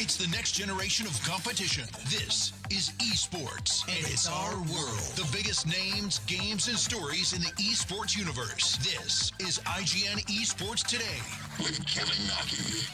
It's the next generation of competition. This is eSports, and it's our world. The biggest names, games, and stories in the eSports universe. This is IGN eSports Today with Kevin Naki.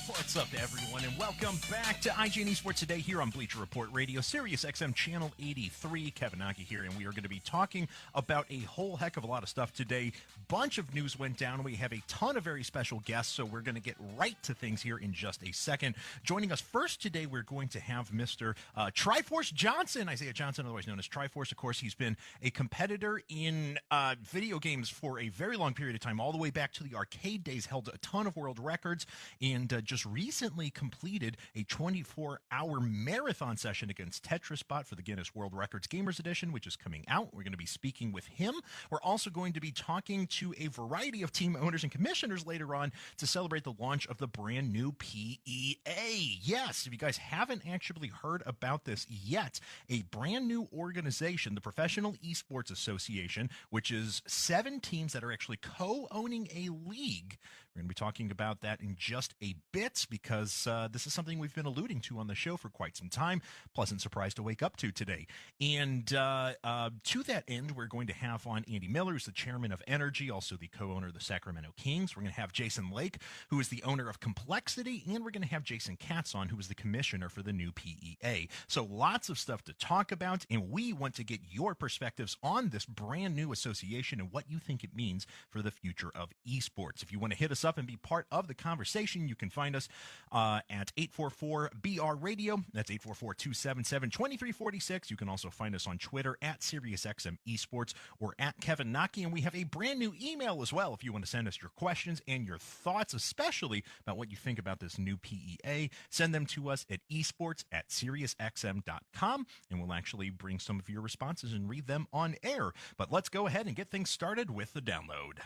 What's up, everyone, and welcome back to IGN eSports Today here on Bleacher Report Radio, SiriusXM Channel 83. Kevin Naki here, and we are going to be talking about a whole heck of a lot of stuff today. Bunch of news went down. We have a ton of very special guests, so we're going to get right to things here in just a second. Joining us first today, we're going to have Mr. Triforce Johnson, Isaiah Johnson, otherwise known as Triforce. Of course, he's been a competitor in video games for a very long period of time, all the way back to the arcade days, held a ton of world records, and just recently completed a 24-hour marathon session against TetraSpot for the Guinness World Records Gamers Edition, which is coming out. We're going to be speaking with him. We're also going to be talking to a variety of team owners and commissioners later on to celebrate the launch of the brand new PEA. Yes, if you guys haven't actually heard about this yet, a brand new organization, the Professional Esports Association, which is 7 teams that are actually co-owning a league. We're going to be talking about that in just a bit because this is something we've been alluding to on the show for quite some time. Pleasant surprise to wake up to today. And to that end, we're going to have on Andy Miller, who's the chairman of Energy, also the co-owner of the Sacramento Kings. We're going to have Jason Lake, who is the owner of Complexity, and we're going to have Jason Katz on, who is the commissioner for the new PEA. So lots of stuff to talk about, and we want to get your perspectives on this brand new association and what you think it means for the future of esports. If you want to hit us up and be part of the conversation, you can find us at 844-BR-RADIO. That's 844-277-2346. You can also find us on Twitter at SiriusXM Esports or at Kevin Naki. And we have a brand new email as well if you want to send us your questions and your thoughts, especially about what you think about this new PEA. Send them to us at esports@SiriusXM.com, and we'll actually bring some of your responses and read them on air. But let's go ahead and get things started with the download.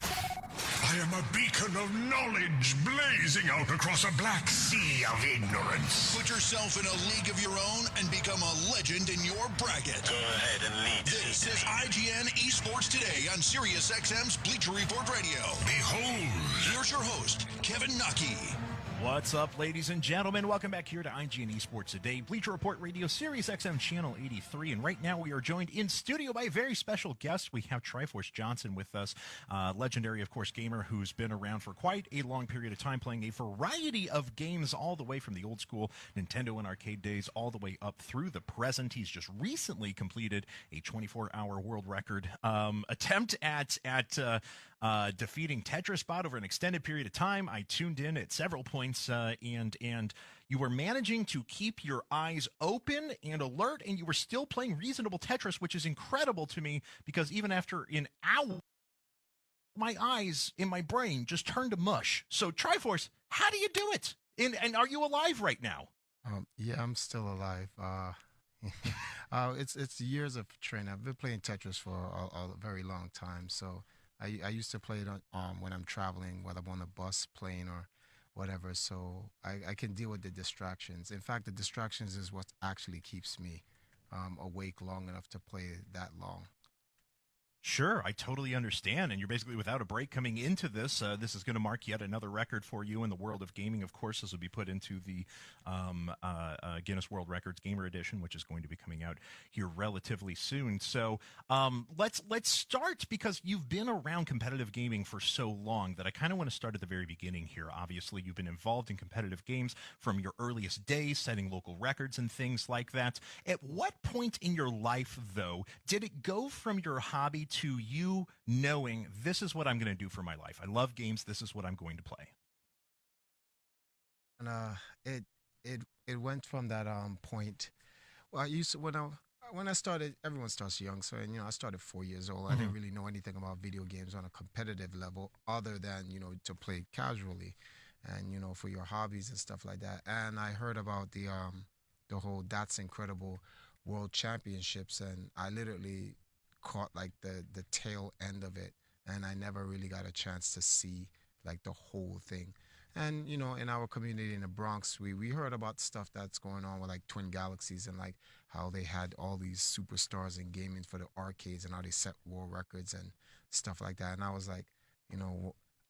I am a beacon of knowledge blazing out across a black sea of ignorance. Put yourself in a league of your own and become a legend in your bracket. Go ahead and lead. This is IGN eSports Today on SiriusXM's Bleacher Report Radio. Behold. Here's your host, Kevin Naki. What's up, ladies and gentlemen? Welcome back here to IGN eSports Today, Bleacher Report Radio, SiriusXM Channel 83. And right now we are joined in studio by a very special guest. We have Triforce Johnson with us, legendary, of course, gamer who's been around for quite a long period of time, playing a variety of games all the way from the old school Nintendo and arcade days all the way up through the present. He's just recently completed a 24-hour world record attempt at defeating TetraSpot over an extended period of time. I tuned in at several points, and you were managing to keep your eyes open and alert, and you were still playing reasonable Tetris, which is incredible to me because even after an hour, my eyes in my brain just turned to mush. So, Triforce, how do you do it? And are you alive right now? Yeah, I'm still alive. It's years of training. I've been playing Tetris for a very long time, so I used to play it on when I'm traveling, whether I'm on the bus, plane, or whatever. So I can deal with the distractions. In fact, the distractions is what actually keeps me awake long enough to play that long. Sure, I totally understand. And you're basically without a break coming into this. This is going to mark yet another record for you in the world of gaming. Of course, this will be put into the Guinness World Records Gamer Edition, which is going to be coming out here relatively soon. So let's start, because you've been around competitive gaming for so long that I kind of want to start at the very beginning here. Obviously, you've been involved in competitive games from your earliest days, setting local records and things like that. At what point in your life, though, did it go from your hobby to you knowing this is what I'm going to do for my life? I love games. This is what I'm going to play. And it went from that point. Well, when I started, everyone starts young. So, and, I started 4 years old. I didn't really know anything about video games on a competitive level other than, to play casually and, for your hobbies and stuff like that. And I heard about the whole That's Incredible World Championships, and I literally caught like the tail end of it, and I never really got a chance to see like the whole thing. And in our community in the Bronx, we heard about stuff that's going on with like Twin Galaxies and like how they had all these superstars in gaming for the arcades and how they set world records and stuff like that. And I was like,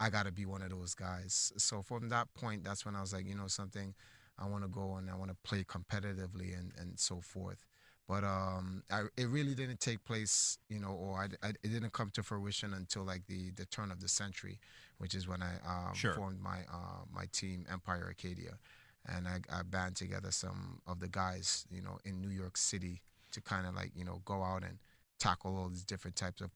I got to be one of those guys. So from that point, that's when I was like, you know something, I want to go and I want to play competitively and so forth. But it really didn't take place, you know, or it didn't come to fruition until like the turn of the century, which is when I Sure. formed my team Empire Arcadia, and I band together some of the guys, you know, in New York City to kind of like, you know, go out and tackle all these different types of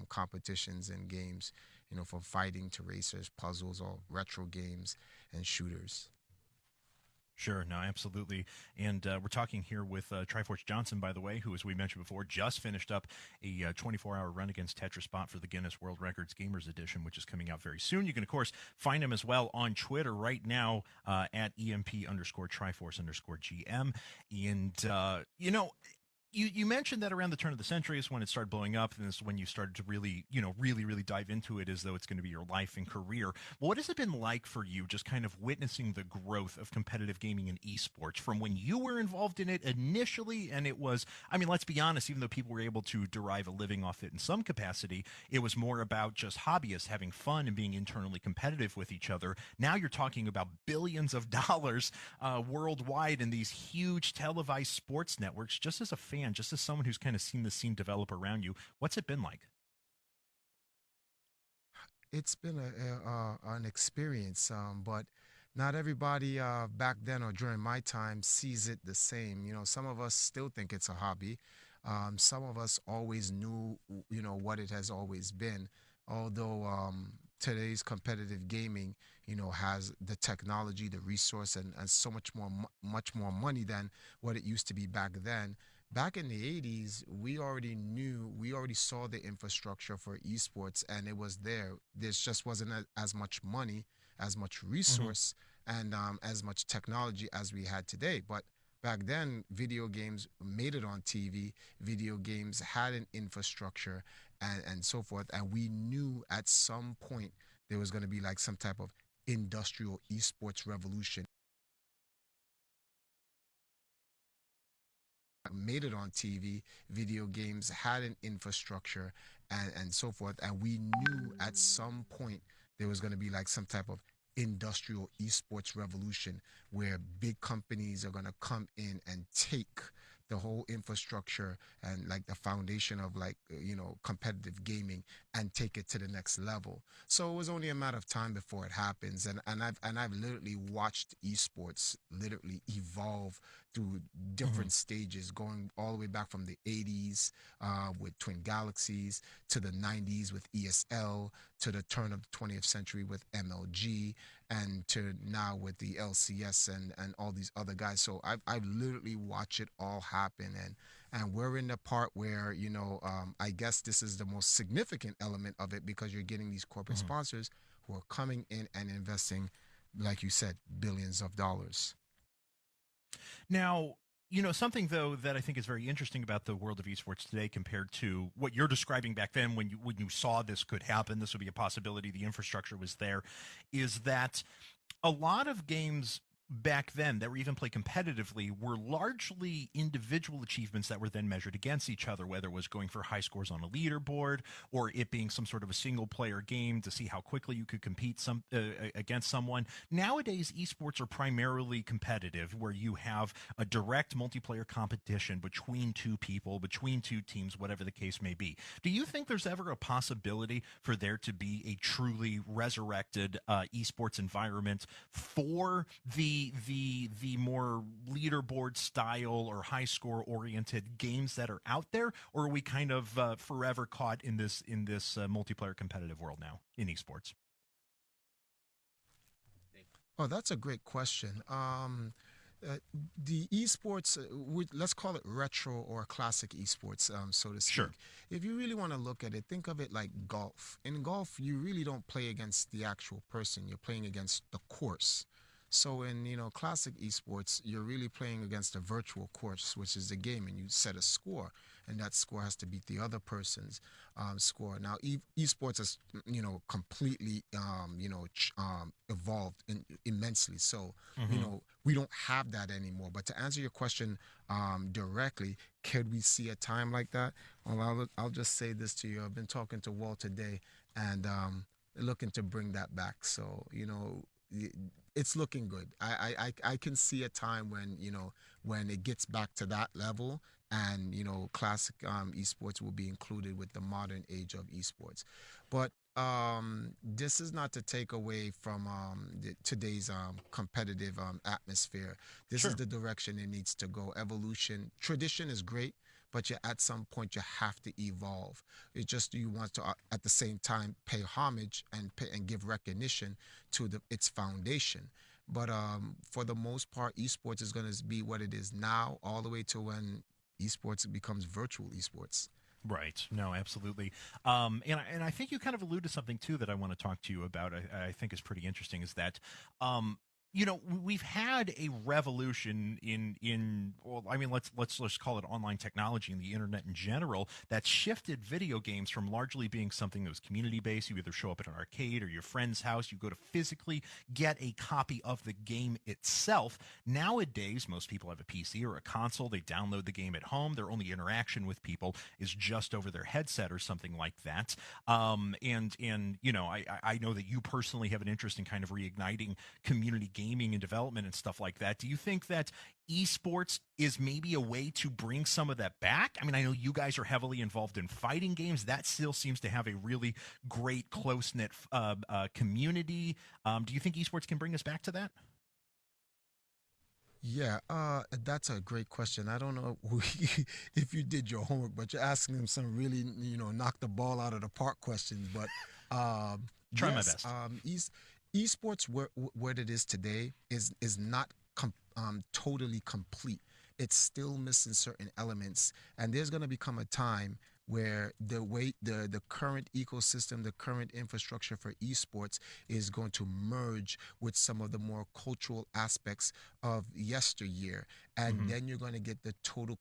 competitions and games, you know, from fighting to racers, puzzles, or retro games and shooters. Sure, no, absolutely. And we're talking here with Triforce Johnson, by the way, who, as we mentioned before, just finished up a 24-hour run against Tetris Bot for the Guinness World Records Gamers Edition, which is coming out very soon. You can, of course, find him as well on Twitter right now at EMP_Triforce_GM. And, you mentioned that around the turn of the century is when it started blowing up, and this is when you started to really, really dive into it as though it's going to be your life and career. What has it been like for you, just kind of witnessing the growth of competitive gaming and esports from when you were involved in it initially? And it was, I mean, let's be honest, even though people were able to derive a living off it in some capacity, it was more about just hobbyists having fun and being internally competitive with each other. Now you're talking about billions of dollars worldwide in these huge televised sports networks. Just as a fan, just as someone who's kind of seen the scene develop around you, what's it been like? It's been an experience, but not everybody back then or during my time sees it the same. You know, some of us still think it's a hobby. Some of us always knew, you know, what it has always been. Although today's competitive gaming, you know, has the technology, the resource, and so much more, much more money than what it used to be back then. Back in the 80s, we already saw the infrastructure for esports, and it was there. There just wasn't as much money, as much Mm-hmm. resource, and as much technology as we had today. But back then, video games made it on TV. Video games had an infrastructure and so forth. And we knew at some point there was going to be like some type of industrial esports revolution. Made it on TV, video games had an infrastructure and so forth. And we knew at some point there was going to be like some type of industrial esports revolution where big companies are going to come in and take the whole infrastructure and like the foundation of like you know competitive gaming and take it to the next level. So it was only a matter of time before it happens, and I've literally watched esports literally evolve through Mm-hmm. different stages, going all the way back from the 80s with Twin Galaxies to the 90s with ESL to the turn of the 20th century with MLG and to now with the LCS and all these other guys. So I've literally watched it all happen, and we're in the part where you know I guess this is the most significant element of it because you're getting these corporate Mm-hmm. sponsors who are coming in and investing, like you said, billions of dollars. Now, something though that I think is very interesting about the world of esports today compared to what you're describing back then when you saw this could happen, this would be a possibility, the infrastructure was there, is that a lot of games back then that were even played competitively were largely individual achievements that were then measured against each other, whether it was going for high scores on a leaderboard or it being some sort of a single player game to see how quickly you could compete against someone. Nowadays, esports are primarily competitive, where you have a direct multiplayer competition between two people, between two teams, whatever the case may be. Do you think there's ever a possibility for there to be a truly resurrected esports environment for the more leaderboard style or high score oriented games that are out there, or are we kind of forever caught in this multiplayer competitive world now in esports? Oh, that's a great question. Uh, the esports, let's call it retro or classic esports, so to Sure. speak. If you really want to look at it, think of it like golf. In golf, you really don't play against the actual person; you're playing against the course. So in classic esports, you're really playing against a virtual course, which is the game, and you set a score, and that score has to beat the other person's score. Now, esports has completely evolved immensely. So Hmm. we don't have that anymore. But to answer your question directly, could we see a time like that? Well, I'll just say this to you. I've been talking to Walt today, and looking to bring that back. So, it's looking good. I can see a time when, when it gets back to that level, and, classic esports will be included with the modern age of esports. But this is not to take away from today's competitive atmosphere. This is Sure. the direction it needs to go. Evolution, tradition is great, but at some point you have to evolve. It's just you want to at the same time pay homage and give recognition to its foundation. But for the most part, esports is going to be what it is now, all the way to when esports becomes virtual esports. Right. No, absolutely. And I think you kind of allude to something too that I want to talk to you about. I think is pretty interesting. Is that we've had a revolution in well, I mean, let's just call it online technology and the internet in general that shifted video games from largely being something that was community based. You either show up at an arcade or your friend's house, you go to physically get a copy of the game itself. Nowadays, most people have a PC or a console. They download the game at home. Their only interaction with people is just over their headset or something like that. And I know that you personally have an interest in kind of reigniting community gaming and development and stuff like that. Do you think that esports is maybe a way to bring some of that back? I mean, I know you guys are heavily involved in fighting games. That still seems to have a really great, close-knit community. Do you think esports can bring us back to that? Yeah, that's a great question. I don't know if you did your homework, but you're asking them some really, knock the ball out of the park questions. But Try my yes, best. esports where it is today is not totally complete. It's still missing certain elements, and there's going to become a time where the current ecosystem, the current infrastructure for esports is going to merge with some of the more cultural aspects of yesteryear, and Hmm. then you're going to get the total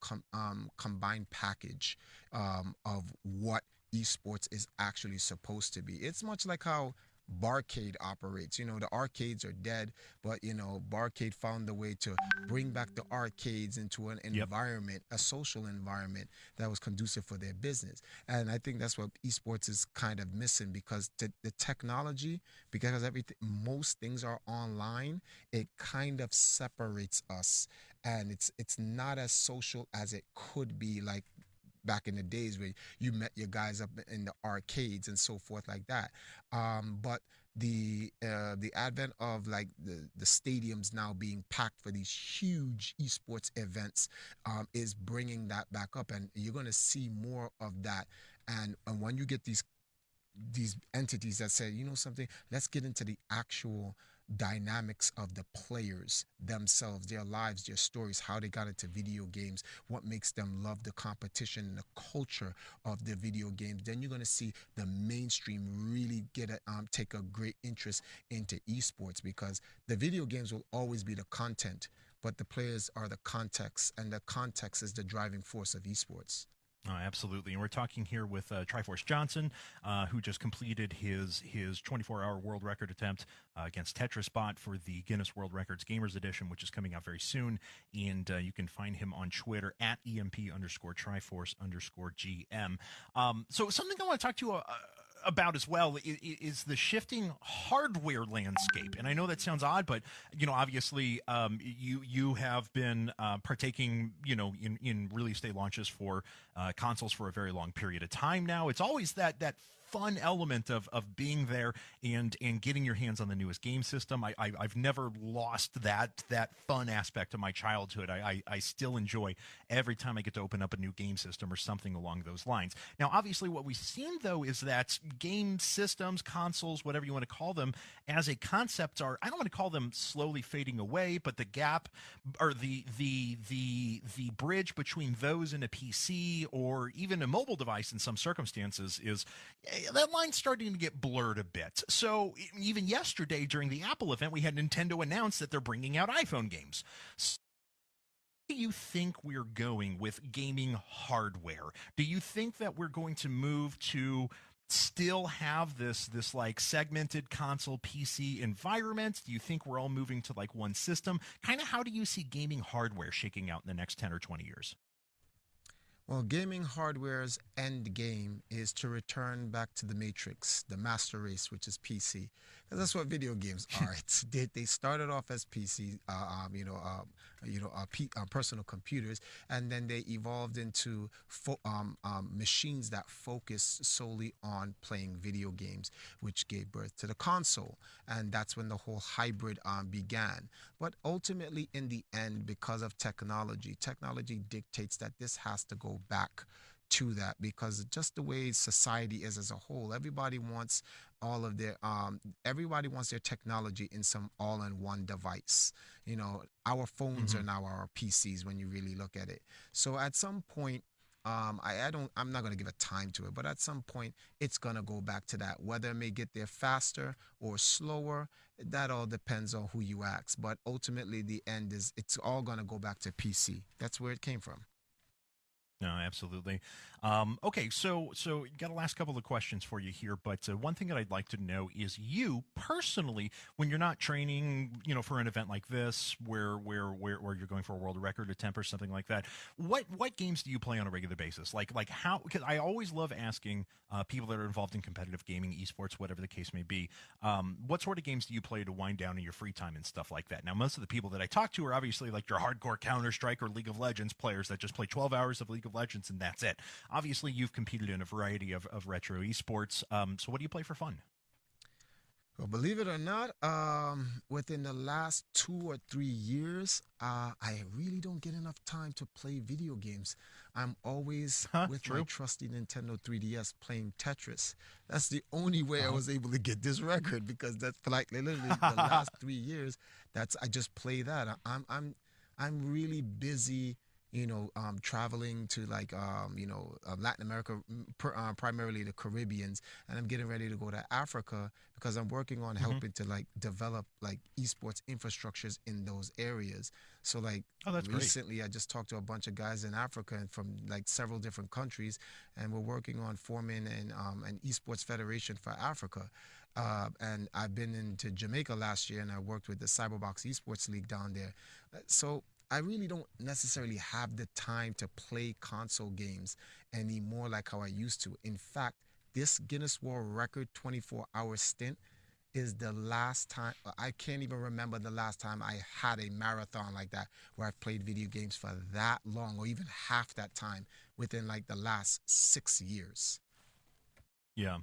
combined package of what esports is actually supposed to be. It's much like how Barcade operates. The arcades are dead, but Barcade found the way to bring back the arcades into an Yep. environment, a social environment that was conducive for their business. And I think that's what esports is kind of missing, because the technology, because everything, most things are online, it kind of separates us, and it's not as social as it could be, like back in the days where you met your guys up in the arcades and so forth like that. But the advent of like the stadiums now being packed for these huge esports events is bringing that back up, and you're going to see more of that. And when you get these entities that say, something, let's get into the actual dynamics of the players themselves, their lives, their stories, how they got into video games, what makes them love the competition and the culture of the video games, then you're going to see the mainstream really take a great interest into esports, because the video games will always be the content, but the players are the context, and the context is the driving force of esports. Oh, absolutely. And we're talking here with Triforce Johnson, who just completed his 24-hour world record attempt against Tetris Bot for the Guinness World Records Gamers Edition, which is coming out very soon. And you can find him on Twitter at EMP_Triforce_GM. So something I want to talk to you about as well is the shifting hardware landscape. And I know that sounds odd, but obviously, you have been partaking, in release day launches for consoles for a very long period of time now. It's always that fun element of being there and getting your hands on the newest game system. I've never lost that fun aspect of my childhood. I still enjoy every time I get to open up a new game system or something along those lines. Now, obviously, what we've seen though is that game systems, consoles, whatever you want to call them, as a concept, I don't want to call them slowly fading away, but the gap or the bridge between those and a PC or even a mobile device in some circumstances is that line's starting to get blurred a bit. So even yesterday during the Apple event, we had Nintendo announce that they're bringing out iPhone games. So where do you think we're going with gaming hardware? Do you think that we're going to move to still have this like segmented console PC environment? Do you think we're all moving to like one system? Kind of how do you see gaming hardware shaking out in the next 10 or 20 years? Well, gaming hardware's end game is to return back to the matrix, the master race, which is PC. 'Cause that's what video games are. They started off as PC, personal computers, and then they evolved into machines that focus solely on playing video games, which gave birth to the console, and that's when the whole hybrid began. But ultimately, in the end, because of technology dictates that this has to go back to that, because just the way society is as a whole, everybody wants their technology in some all-in-one device. Our phones are now our PCs when you really look at it. So at some point, I'm not going to give a time to it, but at some point it's going to go back to that. Whether it may get there faster or slower, that all depends on who you ask. But ultimately, the end is it's all going to go back to PC. That's where it came from. No, absolutely. Okay, so got a last couple of questions for you here, but one thing that I'd like to know is you personally, when you're not training, for an event like this, where you're going for a world record attempt or something like that, what games do you play on a regular basis? Like how? Because I always love asking people that are involved in competitive gaming, esports, whatever the case may be, what sort of games do you play to wind down in your free time and stuff like that? Now, most of the people that I talk to are obviously like your hardcore Counter-Strike or League of Legends players that just play 12 hours of League of Legends and that's it. Obviously, you've competed in a variety of retro esports. So what do you play for fun? Well, believe it or not, within the last 2 or 3 years, I really don't get enough time to play video games. I'm always with True. my trusty Nintendo 3DS playing Tetris. That's the only way I was able to get this record, because that's like literally the last 3 years. I just play that. I'm really busy, traveling to Latin America, primarily the Caribbeans, and I'm getting ready to go to Africa because I'm working on helping to develop esports infrastructures in those areas. So Oh, that's great. recently, I just talked to a bunch of guys in Africa and from several different countries, and we're working on forming an esports federation for Africa. And I've been into Jamaica last year, and I worked with the Cyberbox Esports League down there. So I really don't necessarily have the time to play console games anymore like how I used to. In fact, this Guinness World Record 24-hour stint is the last time. I can't even remember the last time I had a marathon like that where I've played video games for that long, or even half that time within the last 6 years. Yeah.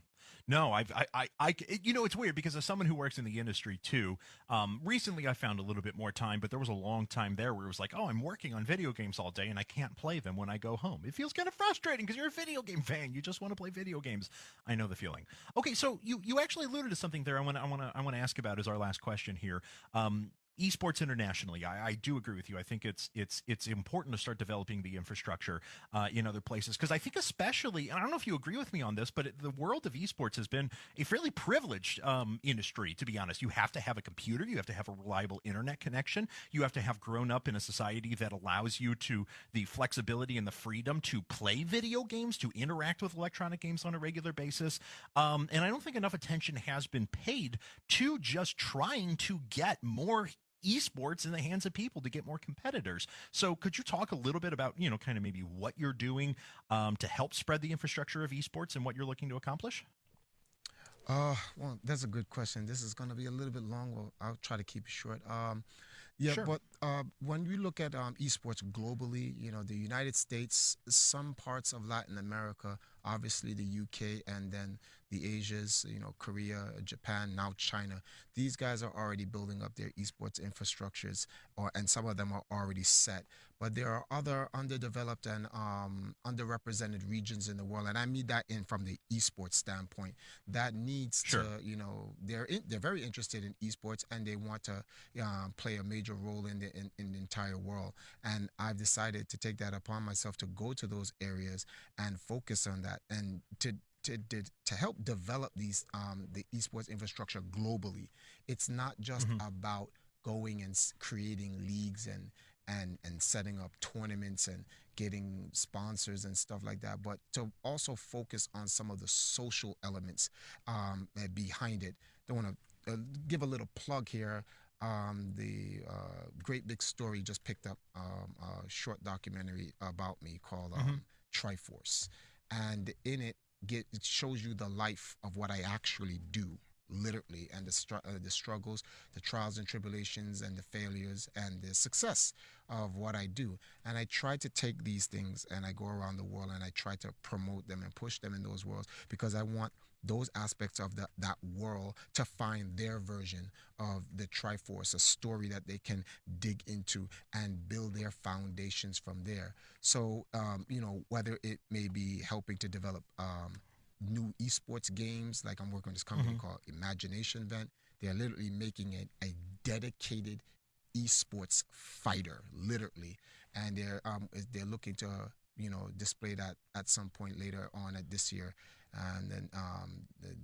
No, it's weird because as someone who works in the industry too, recently I found a little bit more time, but there was a long time there where it was like, oh, I'm working on video games all day and I can't play them when I go home. It feels kind of frustrating because you're a video game fan. You just want to play video games. I know the feeling. Okay, so you actually alluded to something there. I want to ask about as our last question here. Esports internationally, I do agree with you. I think it's important to start developing the infrastructure in other places, because I think especially, and I don't know if you agree with me on this, but the world of esports has been a fairly privileged industry, to be honest. You have to have a computer, you have to have a reliable internet connection, you have to have grown up in a society that allows you to the flexibility and the freedom to play video games, to interact with electronic games on a regular basis. And I don't think enough attention has been paid to just trying to get more esports in the hands of people to get more competitors. So could you talk a little bit about, kind of maybe what you're doing to help spread the infrastructure of esports and what you're looking to accomplish? Well, that's a good question. This is going to be a little bit long. Well, I'll try to keep it short. Yeah, Sure. but when you look at esports globally, the United States, some parts of Latin America, obviously the UK, and then the Asias, Korea, Japan, now China. These guys are already building up their esports infrastructures, and some of them are already set. But there are other underdeveloped and underrepresented regions in the world, and I mean that from the esports standpoint, that needs Sure. to, they're very interested in esports, and they want to play a major role in the entire world. And I've decided to take that upon myself to go to those areas and focus on that, and to help develop the esports infrastructure globally. It's not just about going and creating leagues and setting up tournaments and getting sponsors and stuff like that, but to also focus on some of the social elements behind it. Don't want to give a little plug here. The Great Big Story just picked up a short documentary about me called Triforce, and in it it shows you the life of what I actually do, literally, and the struggles, the trials and tribulations, and the failures and the success of what I do. And I try to take these things and I go around the world and I try to promote them and push them in those worlds, because I want those aspects of that world to find their version of the Triforce, a story that they can dig into and build their foundations from there. So, whether it may be helping to develop new esports games, like I'm working with this company called Imagination Vent. They're literally making a dedicated esports fighter, literally, and they're looking to display that at some point later on at this year. And then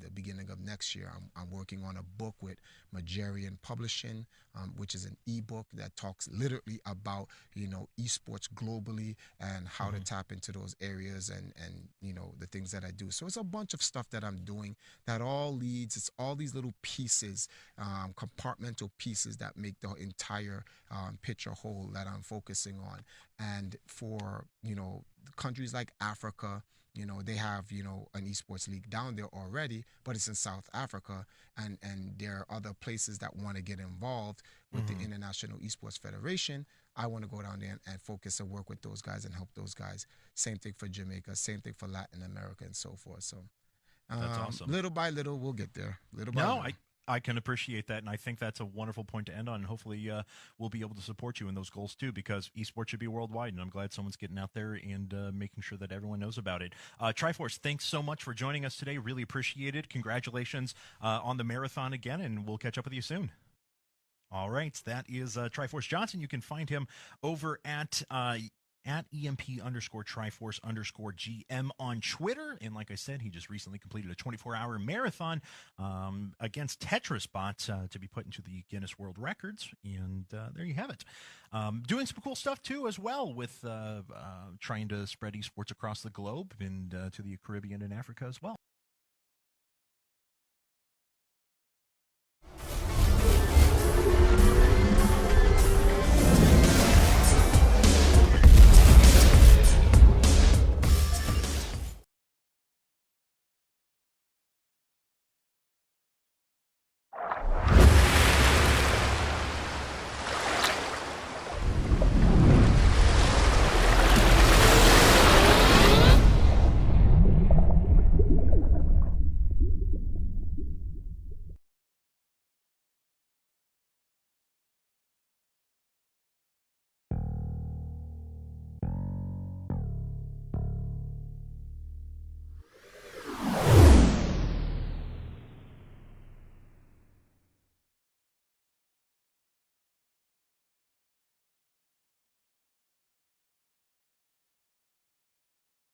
the beginning of next year, I'm working on a book with Majarian Publishing, which is an ebook that talks literally about esports globally and how to tap into those areas and the things that I do. So it's a bunch of stuff that I'm doing that all leads. It's all these little pieces, compartmental pieces that make the entire picture whole that I'm focusing on. And for countries like Africa, they have, an esports league down there already, but it's in South Africa. And there are other places that want to get involved with the International Esports Federation. I want to go down there and focus and work with those guys and help those guys. Same thing for Jamaica, same thing for Latin America and so forth. So that's awesome. Little by little, we'll get there. Little by No, little. I can appreciate that, and I think that's a wonderful point to end on. And hopefully, we'll be able to support you in those goals too, because esports should be worldwide, and I'm glad someone's getting out there and making sure that everyone knows about it. Triforce, thanks so much for joining us today. Really appreciate it. Congratulations on the marathon again, and we'll catch up with you soon. All right, that is Triforce Johnson. You can find him over at EMP_Triforce_GM on Twitter. And like I said, he just recently completed a 24-hour marathon against Tetris bots to be put into the Guinness World Records. And there you have it. Doing some cool stuff, too, as well, with trying to spread esports across the globe and to the Caribbean and Africa as well.